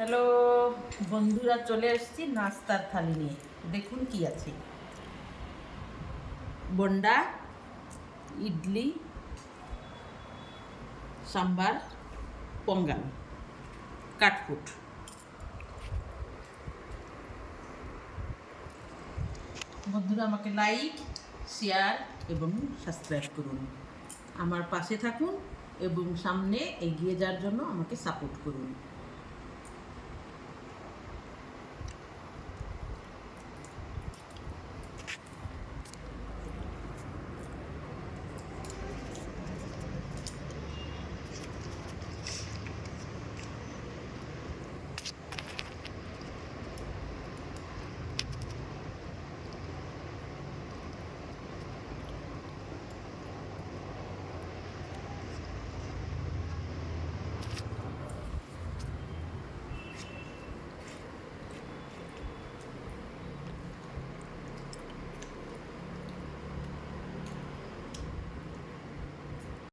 Hello বন্ধুরা, চলে এসেছি নাস্তার থালি নিয়ে। দেখুন কি আছে: বন্ডা, ইডলি, সাম্বার, পঙ্গাল, কাটফুট। বন্ধুরা, আমাকে লাইক, শেয়ার এবং সাবস্ক্রাইব করুন। আমার পাশে থাকুন এবং সামনে এগিয়ে যাওয়ার জন্য আমাকে সাপোর্ট করুন।